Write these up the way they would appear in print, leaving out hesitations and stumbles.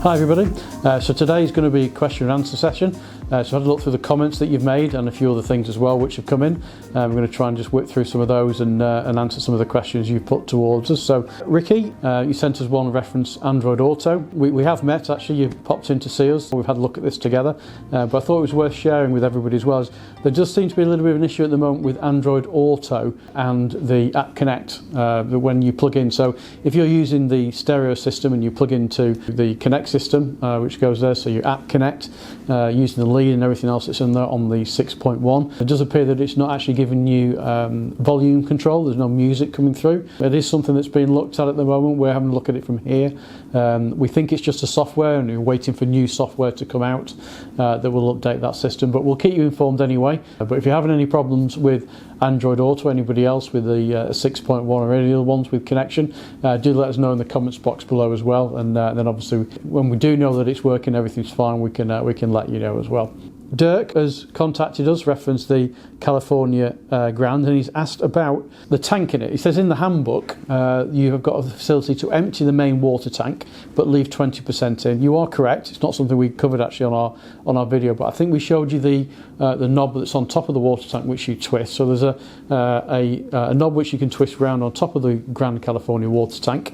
Hi everybody, so today is going to be a question and answer session. So I've had a look through the comments that you've made and a few other things as well which have come in. We're going to try and just whip through some of those and answer some of the questions you've put towards us. So Ricky, you sent us one reference Android Auto. We have met actually, you popped in to see us. We've had a look at this together, but I thought it was worth sharing with everybody as well. There does seem to be a little bit of an issue at the moment with Android Auto and the App Connect when you plug in. So if you're using the stereo system and you plug into the Connect system, which goes there, so your App Connect, using the lead and everything else that's in there on the 6.1, it does appear that it's not actually giving you volume control. There's no music coming through. It is something that's being looked at the moment. We're having a look at it from here. We think it's just a software and we're waiting for new software to come out that will update that system, but we'll keep you informed anyway. But if you're having any problems with Android Auto, anybody else with the 6.1 or any other ones with connection, do let us know in the comments box below as well, and then obviously when we do know that it's working, everything's fine, we can let you know as well. Dirk has contacted us, referenced the California Grand, and he's asked about the tank in it. He says in the handbook you have got a facility to empty the main water tank but leave 20% in. You are correct. It's not something we covered actually on our video, but I think we showed you the knob that's on top of the water tank which you twist. So there's a knob which you can twist around on top of the Grand California water tank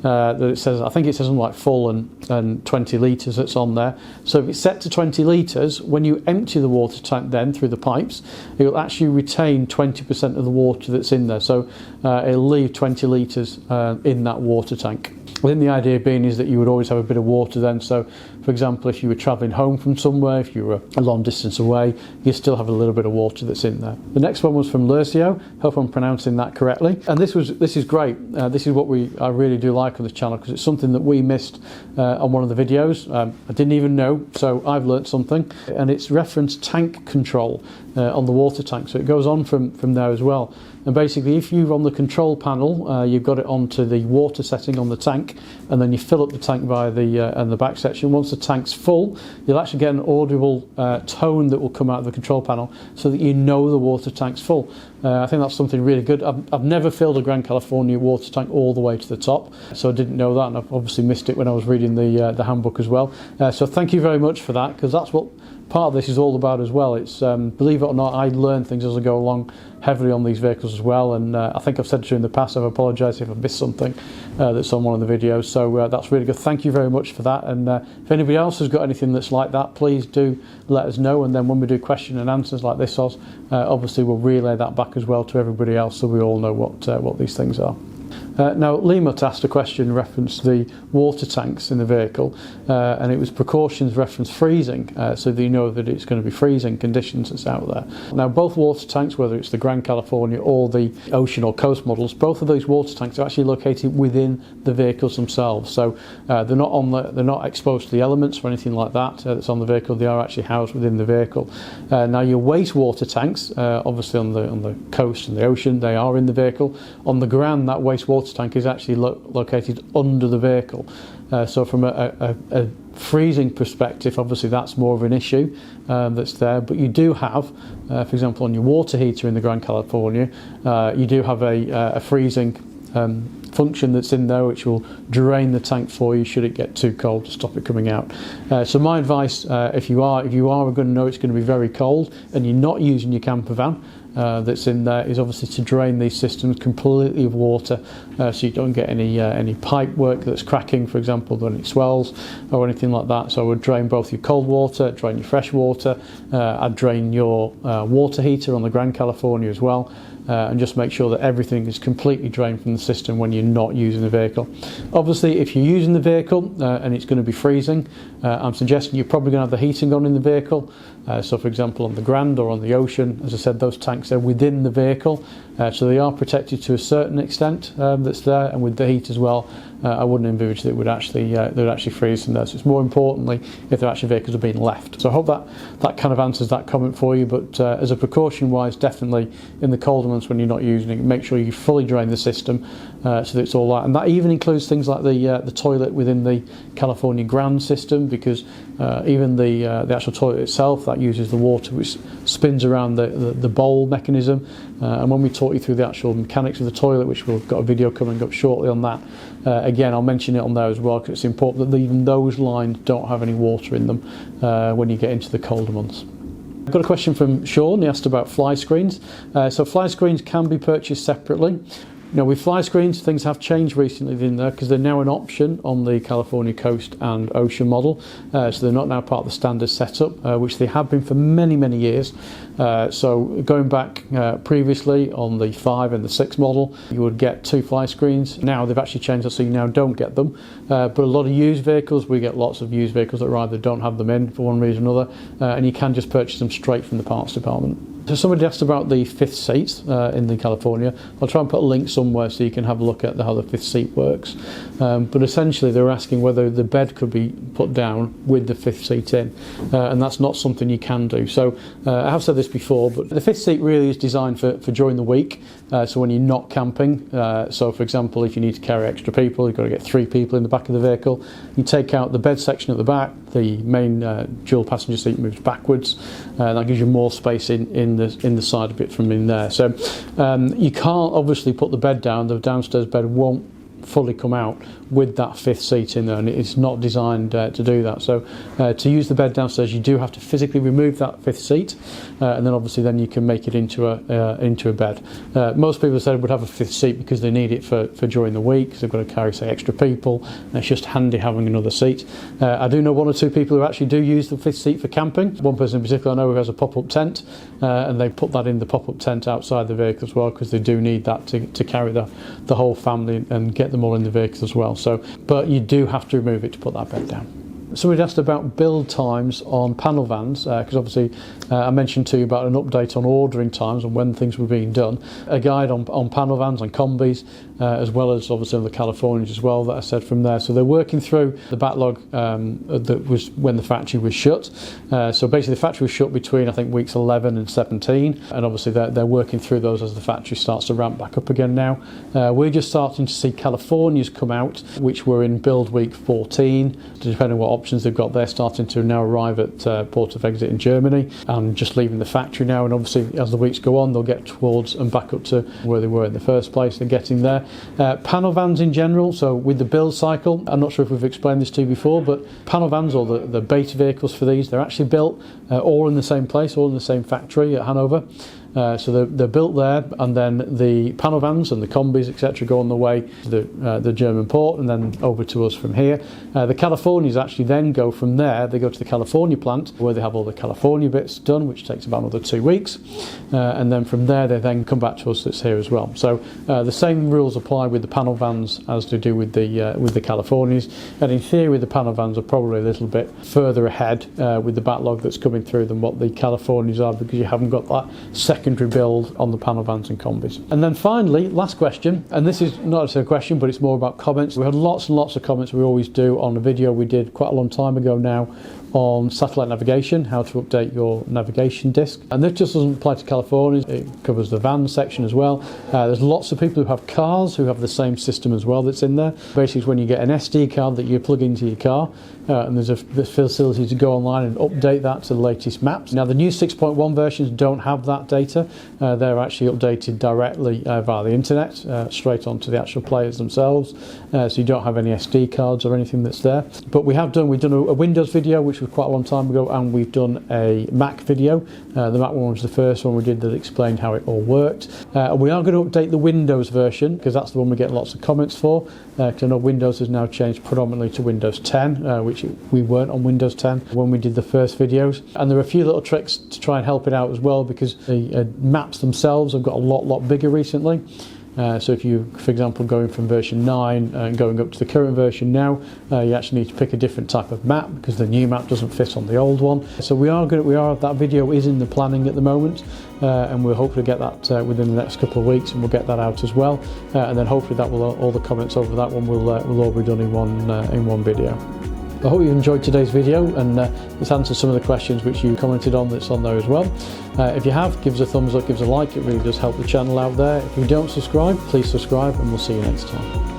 that it says, I think it says on like full and 20 litres that's on there. So if it's set to 20 litres, when you empty the water tank then through the pipes, it will actually retain 20% of the water that's in there. So it'll leave 20 litres in that water tank. I think the idea being is that you would always have a bit of water then. So for example, if you were travelling home from somewhere, if you were a long distance away, you still have a little bit of water that's in there. The next one was from Lurcio. Hope I'm pronouncing that correctly. And this is great. This is what I really do like on this channel, because it's something that we missed on one of the videos. I didn't even know, so I've learnt something. And it's referenced tank control on the water tank. So it goes on from there as well. And basically, if you're on the control panel, you've got it onto the water setting on the tank, and then you fill up the tank via the back section. Once the tank's full, you'll actually get an audible tone that will come out of the control panel, so that you know the water tank's full. I think that's something really good. I've never filled a Grand California water tank all the way to the top, so I didn't know that, and I've obviously missed it when I was reading the handbook as well. So thank you very much for that, because that's what part of this is all about as well. It's believe it or not, I learn things as I go along heavily on these vehicles as well, and I think I've said to you in the past, I've apologised if I've missed something that's on one of the videos, so that's really good. Thank you very much for that, and if anybody else has got anything that's like that, please do let us know, and then when we do question and answers like this, obviously we'll relay that back as well to everybody else, so we all know what these things are. Now, Lemut asked a question reference the water tanks in the vehicle, and it was precautions reference freezing, so that you know that it's going to be freezing conditions that's out there. Now, both water tanks, whether it's the Grand California or the Ocean or Coast models, both of those water tanks are actually located within the vehicles themselves. So they're not exposed to the elements or anything like that that's on the vehicle. They are actually housed within the vehicle. Now, your wastewater tanks, obviously on the Coast and the Ocean, they are in the vehicle. On the Grand, that wastewater tank is actually located under the vehicle, so from a freezing perspective, obviously that's more of an issue that's there, but you do have, for example, on your water heater in the Grand California, you do have a freezing function that's in there which will drain the tank for you should it get too cold to stop it coming out. So my advice, if you are going to know it's going to be very cold and you're not using your camper van that's in there, is obviously to drain these systems completely of water, so you don't get any pipe work that's cracking, for example, when it swells or anything like that. So I would drain both your cold water, drain your fresh water, I'd drain your water heater on the Grand California as well, and just make sure that everything is completely drained from the system when you're not using the vehicle. Obviously, if you're using the vehicle and it's going to be freezing, I'm suggesting you're probably going to have the heating on in the vehicle. So for example, on the Grand or on the Ocean, as I said, those tanks are within the vehicle, so they are protected to a certain extent that's there, and with the heat as well, I wouldn't envisage that it would actually freeze from there. So it's more importantly if their actual vehicles are being left. So I hope that kind of answers that comment for you, but as a precaution wise, definitely in the colder months when you're not using it. Make sure you fully drain the system so that it's all that. And that even includes things like the toilet within the California Grand system, because even the actual toilet itself, that uses the water which spins around the bowl mechanism. And when we talk you through the actual mechanics of the toilet, which we've got a video coming up shortly on that, again, I'll mention it on there as well, because it's important that even those lines don't have any water in them when you get into the colder months. I've got a question from Sean. He asked about fly screens. So fly screens can be purchased separately. Now, with fly screens, things have changed recently in there, because they're now an option on the California Coast and Ocean model. So they're not now part of the standard setup, which they have been for many, many years. So going back previously on the 5 and the 6 model, you would get 2 fly screens. Now they've actually changed that, so you now don't get them. But a lot of used vehicles, we get lots of used vehicles that either don't have them in for one reason or another, and you can just purchase them straight from the parts department. So somebody asked about the 5th seat in the California. I'll try and put a link somewhere so you can have a look at how the 5th seat works. But essentially they were asking whether the bed could be put down with the 5th seat in, and that's not something you can do. So I have said this before, but the 5th seat really is designed for during the week, so when you're not camping. So for example, if you need to carry extra people, you've got to get 3 people in the back of the vehicle. You take out the bed section at the back, the main dual passenger seat moves backwards, and that gives you more space in the side a bit from in there. So you can't obviously put the bed down. The downstairs bed won't fully come out with that 5th seat in there, and it's not designed to do that. So to use the bed downstairs, you do have to physically remove that 5th seat, and then obviously then you can make it into a bed. Most people said would have a 5th seat because they need it for during the week, because they've got to carry, say, extra people, and it's just handy having another seat. I do know 1 or 2 people who actually do use the 5th seat for camping. One person in particular I know who has a pop-up tent, and they put that in the pop-up tent outside the vehicle as well, because they do need that to carry the whole family and get them all in the vehicle as well. So, but you do have to remove it to put that bed down. Somebody asked about build times on panel vans, because obviously I mentioned to you about an update on ordering times and when things were being done. A guide on panel vans and combis, as well as obviously on the Californians as well, that I said from there. So they're working through the backlog that was when the factory was shut. So basically the factory was shut between, I think, weeks 11 and 17, and obviously they're working through those as the factory starts to ramp back up again now. We're just starting to see Californias come out, which were in build week 14, depending on what options they've got. They're starting to now arrive at port of exit in Germany and just leaving the factory now, and obviously as the weeks go on they'll get towards and back up to where they were in the first place. They're getting there. Panel vans in general, so with the build cycle, I'm not sure if we've explained this to you before, but panel vans, or the beta vehicles for these, they're actually built all in the same place, all in the same factory at Hanover. So they're built there, and then the panel vans and the combis, etc., go on the way to the German port and then over to us from here. The Californias actually then go from there. They go to the California plant where they have all the California bits done, which takes about another 2 weeks, and then from there they then come back to us. That's here as well. So the same rules apply with the panel vans as they do with the Californias, and in theory the panel vans are probably a little bit further ahead with the backlog that's coming through than what the Californias are, because you haven't got that secondary build on the panel vans and combis. And then finally, last question, and this is not a question, but it's more about comments. We had lots and lots of comments, we always do, on a video we did quite a long time ago now on satellite navigation, how to update your navigation disc. And this just doesn't apply to California, it covers the van section as well. There's lots of people who have cars who have the same system as well that's in there. Basically, it's when you get an SD card that you plug into your car, and there's a facility to go online and update that to the latest maps. Now, the new 6.1 versions don't have that data. They're actually updated directly via the internet, straight onto the actual players themselves. So you don't have any SD cards or anything that's there. But we've done a Windows video, which was quite a long time ago, and we've done a Mac video. The Mac one was the first one we did that explained how it all worked. We are going to update the Windows version, because that's the one we get lots of comments for, because I know Windows has now changed predominantly to Windows 10, which we weren't on Windows 10 when we did the first videos. And there are a few little tricks to try and help it out as well, because the maps themselves have got a lot bigger recently. So if you, for example, going from version 9 and going up to the current version now, you actually need to pick a different type of map, because the new map doesn't fit on the old one. So that video is in the planning at the moment, and we'll hopefully get that within the next couple of weeks, and we'll get that out as well. And then hopefully that will all the comments over that one will all be done in one video. I hope you enjoyed today's video and it's answered some of the questions which you commented on that's on there as well. If you have, give us a thumbs up, give us a like, it really does help the channel out there. If you don't subscribe, please subscribe and we'll see you next time.